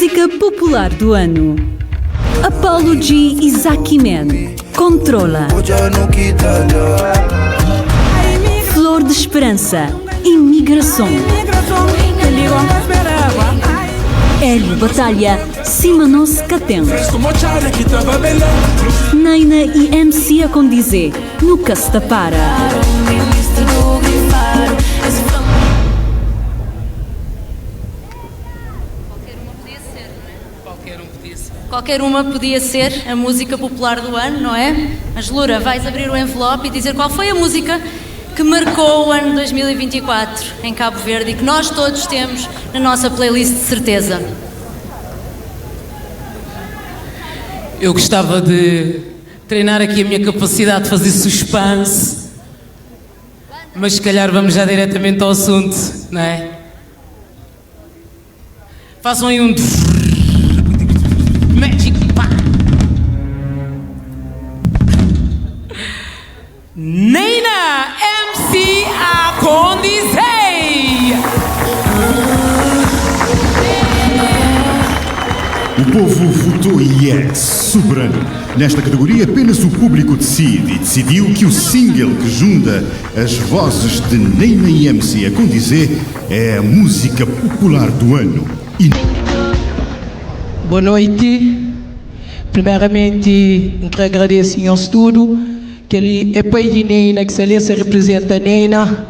Música popular do ano. Apollo G e Zaki Man. Controla. Flor de Esperança. Imigração. Hélio Batalha. Simanos Catem. Neina e MC a condizer. Nunca se tapara. Qualquer uma podia ser a música popular do ano, não é? Mas Lura, vais abrir o envelope e dizer qual foi a música que marcou o ano 2024 em Cabo Verde e que nós todos temos na nossa playlist de certeza. Eu gostava de treinar aqui a minha capacidade de fazer suspense, mas se calhar vamos já diretamente ao assunto, não é? Façam aí um... Magic Pá. Neina MC a condizei. O povo votou e é soberano. Nesta categoria apenas o público decide e decidiu que o single que junta as vozes de Neina e MC a condizer é a música popular do ano. Boa noite. Primeiramente, agradeço ao estudo, que ele é pai de Neina, excelência representa Neina.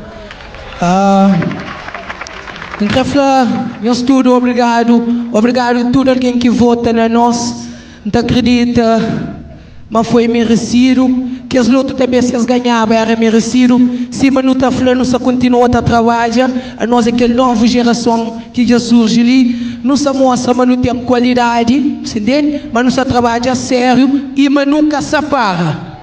Quero falar, meu estudo, obrigado a todo alguém que vota na nós, não acredita, mas foi merecido, que as lutas também se as ganhavam, era merecido, se mas não está falando, só continua a trabalhar, a nós é aquela nova geração que já surge ali, não se mostra, mas não tem qualidade, entende? Mas não se trabalha sério e mas nunca se para.